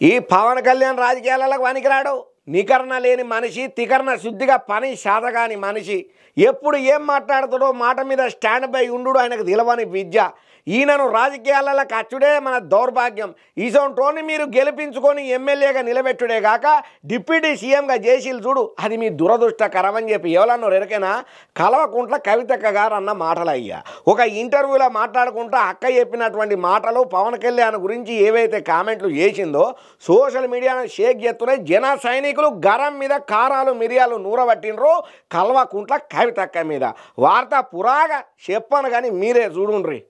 ఈ పవన్ కళ్యాణ్ రాజకీయాలకు పనికిరాడు. నికరణ లేని మనిషి, తికరణ శుద్ధిగా పని శాతగాని మనిషి. ఎప్పుడు ఏం మాట్లాడుతాడో మాట మీద స్టాండ్ బై ఉండు ఆయనకు తెలవని విద్య. ఈయనను రాజకీయాలలో కచ్చుడే మన దౌర్భాగ్యం. ఈసోంటోని మీరు గెలిపించుకొని ఎమ్మెల్యేగా నిలబెట్టుడే కాక డిప్యూటీ సీఎంగా చేసిలు చూడు, అది మీ దురదృష్టకరం అని చెప్పి ఎవరన్నా ఎరకైనా కల్వకుంట్ల కవితక్క గారు అన్న మాటలు అయ్యా. ఒక ఇంటర్వ్యూలో మాట్లాడుకుంటూ అక్క చెప్పినటువంటి మాటలు పవన్ కళ్యాణ్ గురించి ఏవైతే కామెంట్లు చేసిందో సోషల్ మీడియాను షేక్ చేస్తున్నాయి. జన సైనికులు గరం మీద కారాలు మిరియాలు నూరబట్టినరు కల్వకుంట్ల కవితక్క మీద. వార్త పురాగా చెప్పను కానీ మీరే చూడుండ్రి.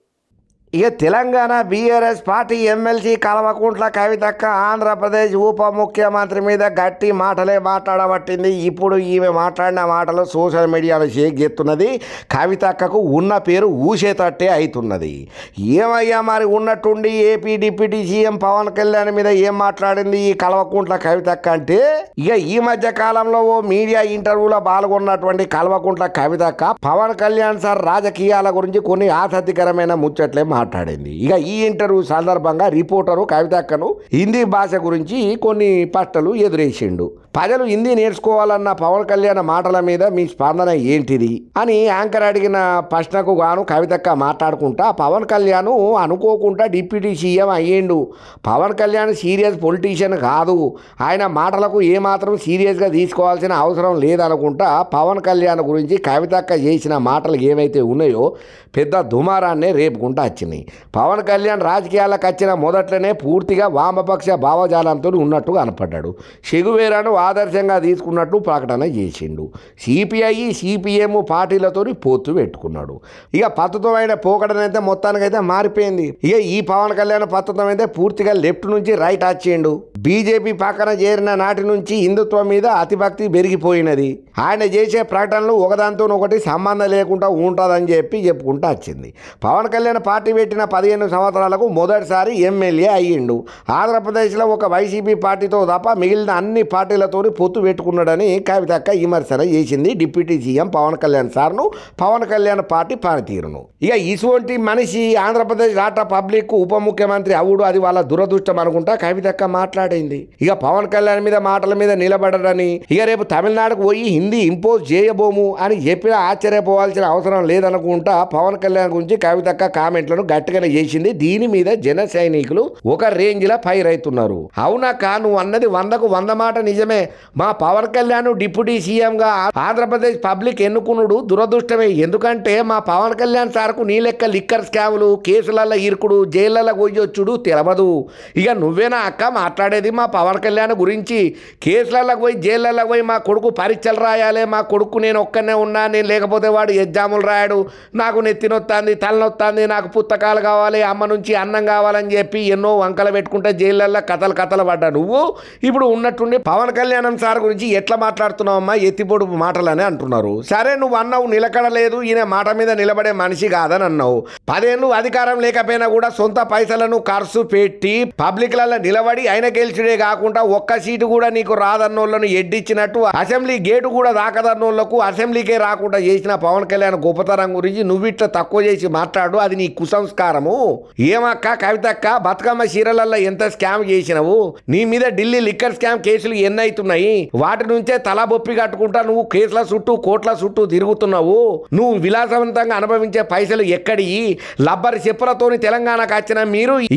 ఇక Telangana BRS party MLC Kalvakuntla కవితక్క ఆంధ్రప్రదేశ్ ఉప ముఖ్యమంత్రి మీద గట్టి మాటలే మాట్లాడబట్టింది. ఇప్పుడు ఈమె మాట్లాడిన మాటలు సోషల్ మీడియాలో షేక్ చేస్తున్నది. కవితక్కకు ఉన్న పేరు ఊసేటట్టే అవుతున్నది. ఏమయ్యా మరి ఉన్నట్టుండి AP deputy CM Pawan Kalyan మీద ఏం మాట్లాడింది ఈ కల్వకుంట్ల కవితక్క అంటే, ఇక ఈ మధ్య కాలంలో ఓ మీడియా ఇంటర్వ్యూలో పాల్గొన్నటువంటి కల్వకుంట్ల కవితక్క పవన్ కళ్యాణ్ సార్ రాజకీయాల గురించి కొన్ని ఆసక్తికరమైన ముచ్చట్లే మాట్లాడింది. ఇక ఈ ఇంటర్వ్యూ సందర్భంగా రిపోర్టరు కవితక్కను హిందీ భాష గురించి కొన్ని ప్రశ్నలు ఎదురేసిండు. ప్రజలు హిందీ నేర్చుకోవాలన్న పవన్ కళ్యాణ్ మాటల మీద మీ స్పందన ఏంటిది అని యాంకర్ అడిగిన ప్రశ్నకు గాను కవితక్క మాట్లాడుకుంటా పవన్ కళ్యాణ్ అనుకోకుండా డిప్యూటీ సీఎం అయ్యిండు. పవన్ కళ్యాణ్ సీరియస్ పొలిటీషియన్ కాదు. ఆయన మాటలకు ఏమాత్రం సీరియస్గా తీసుకోవాల్సిన అవసరం లేదనుకుంటా పవన్ కళ్యాణ్ గురించి కవితక్క చేసిన మాటలు ఏవైతే ఉన్నాయో పెద్ద దుమారాన్నే రేపుకుంటా వచ్చినాయి. పవన్ కళ్యాణ్ రాజకీయాలకు వచ్చిన మొదట్లోనే పూర్తిగా వామపక్ష భావజాలంతో ఉన్నట్టు కనపడ్డాడు. చెగువేరాను ఆదర్శంగా తీసుకున్నట్టు ప్రకటన చేసిండు. సిపిఐ సిపిఎం పార్టీలతో పొత్తు పెట్టుకున్నాడు. ఇక పద్ధతమైన పోకడనైతే మొత్తానికైతే మారిపోయింది. ఇక ఈ పవన్ కళ్యాణ్ పద్ధతం అయితే పూర్తిగా లెఫ్ట్ నుంచి రైట్ వచ్చిండు. బీజేపీ పక్కన చేరిన నాటి నుంచి హిందుత్వం మీద అతిభక్తి పెరిగిపోయినది. ఆయన చేసే ప్రకటనలు ఒకదాంతో ఒకటి సంబంధం లేకుండా ఉంటుందని చెప్పుకుంటూ వచ్చింది. పవన్ కళ్యాణ్ పార్టీ పెట్టిన 15 సంవత్సరాలకు మొదటిసారి ఎమ్మెల్యే అయ్యిండు. ఆంధ్రప్రదేశ్లో ఒక వైసీపీ పార్టీతో తప్ప మిగిలిన అన్ని పార్టీలతో పొత్తు పెట్టుకున్నాడని కవితక్క విమర్శన చేసింది డిప్యూటీ సీఎం పవన్ కళ్యాణ్ సార్ను, పవన్ కళ్యాణ్ పార్టీ పనితీరును. ఇక ఇటువంటి మనిషి ఆంధ్రప్రదేశ్ రాష్ట్ర పబ్లిక్ ఉప ముఖ్యమంత్రి అవుడు అది వాళ్ళ దురదృష్టం అనుకుంటా కవితక్క మాట్లాడింది. ఇక పవన్ కళ్యాణ్ మీద మాటల మీద నిలబడరని, ఇక రేపు తమిళనాడుకు పోయి హిందీ ఇంపోజ్ చేయబోము అని చెప్పినా ఆశ్చర్యపోవాల్సిన అవసరం లేదనుకుంటా పవన్ కళ్యాణ్ గురించి కవితక్క కామెంట్లను గట్టిగానే చేసింది. దీని మీద జన సైనికులు ఒక రేంజ్ లా ఫైర్ అవుతున్నారు. అవునాక నువ్వు అన్నది 100కు 100 మాట నిజమే. మా పవన్ కళ్యాణ్ డిప్యూటీ సీఎంగా ఆంధ్రప్రదేశ్ పబ్లిక్ ఎన్నుకున్నాడు దురదృష్టమే. ఎందుకంటే మా పవన్ కళ్యాణ్ సార్కు నీ లెక్క లిక్కర్ స్కాములు, కేసులలో ఇరుకుడు, జైళ్ళలో పోయొచ్చుడు తెలవదు. ఇక నువ్వేనా అక్క మాట్లాడేది మా పవన్ కళ్యాణ్ గురించి? కేసులకు పోయి జైళ్ళలో పోయి మా కొడుకు పరీక్షలు రాయాలి, మా కొడుకు నేను ఒక్కనే ఉన్నా, నేను లేకపోతే వాడు ఎగ్జాములు రాయాడు, నాకు నెత్తినొత్తాంది తలనొత్తాంది, నాకు పుస్తకాలు కావాలి, అమ్మ నుంచి అన్నం కావాలని చెప్పి ఎన్నో వంకలు పెట్టుకుంటే జైళ్ళల్లో కథలు పడ్డా నువ్వు ఇప్పుడు ఉన్నట్టుండి పవన్ కళ్యాణం సార్ గురించి ఎట్లా మాట్లాడుతున్నావమ్మా ఎత్తిపొడుపు మాటలని అంటున్నారు. సరే నువ్వు అన్నావు నిలకడలేదు, ఈయన మాట మీద నిలబడే మనిషి కాదని అన్నావు. 10 ఏళ్ళు అధికారం లేకపోయినా కూడా సొంత పైసలను ఖర్చు పెట్టి పబ్లిక్లలో నిలబడి ఆయన గెలిచుడే కాకుండా ఒక్క సీటు కూడా నీకు రాదన్నోళ్లను ఎడ్డిచ్చినట్టు అసెంబ్లీ గేటు కూడా దాకదన్నోళ్లకు అసెంబ్లీకే రాకుండా చేసిన పవన్ కళ్యాణ్ గొప్పతనం గురించి నువ్విట్లా తక్కువ చేసి మాట్లాడు, అది నీ కుసంస్కారము. ఏమక్క కవితక్క బతుకమ్మ చీరలలో ఎంత స్కామ్ చేసినవు? నీ మీద ఢిల్లీ లిక్కర్ స్కామ్ కేసులు ఎన్నైతున్నాయి? వాటి నుంచే తల బొప్పి కట్టుకుంటా నువ్వు కేసుల చుట్టూ కోట్ల చుట్టూ తిరుగుతున్నావు. నువ్వు విలాసవంతంగా అనుభవించే పైసలు ఎక్కడి? లబ్బరి చెప్పులతోని తెలంగాణకు వచ్చిన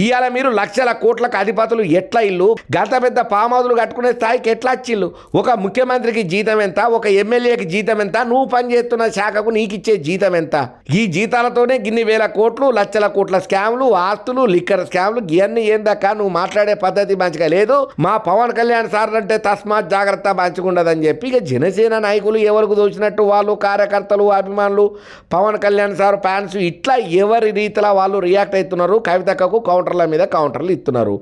ఇవాళ మీరు లక్షల కోట్లకు అధిపతులు ఎట్లా ఇల్లు గంత పెద్ద పామాదులు కట్టుకునే స్థాయికి ఎట్లా వచ్చిల్లు? ఒక ముఖ్యమంత్రికి జీతం ఎంత? ఒక ఎమ్మెల్యేకి జీతం ఎంత? నువ్వు పనిచేస్తున్న శాఖకు నీకిచ్చే జీతం ఎంత? ఈ జీతాలతోనే గిన్ని వేల కోట్లు లక్షల కోట్ల స్కామ్లు, ఆస్తులు, లిక్కర్ స్కామ్లు ఇవన్నీ ఏందక్క? నువ్వు మాట్లాడే పద్ధతి మంచిగా లేదు. మా పవన్ కళ్యాణ్ సార్ అంటే తస్మాత్ జాగ్రత్త మంచిగుండదని చెప్పి ఇక జనసేన నాయకులు ఎవరికి దోచినట్టు వాళ్ళు, కార్యకర్తలు, అభిమానులు, పవన్ కళ్యాణ్ సార్ ఫ్యాన్స్ ఇట్లా ఎవరి రీతిలో వాళ్ళు రియాక్ట్ అవుతున్నారు. కవితక్కకు కౌంటర్ల మీద కౌంటర్లు ఇస్తున్నారు.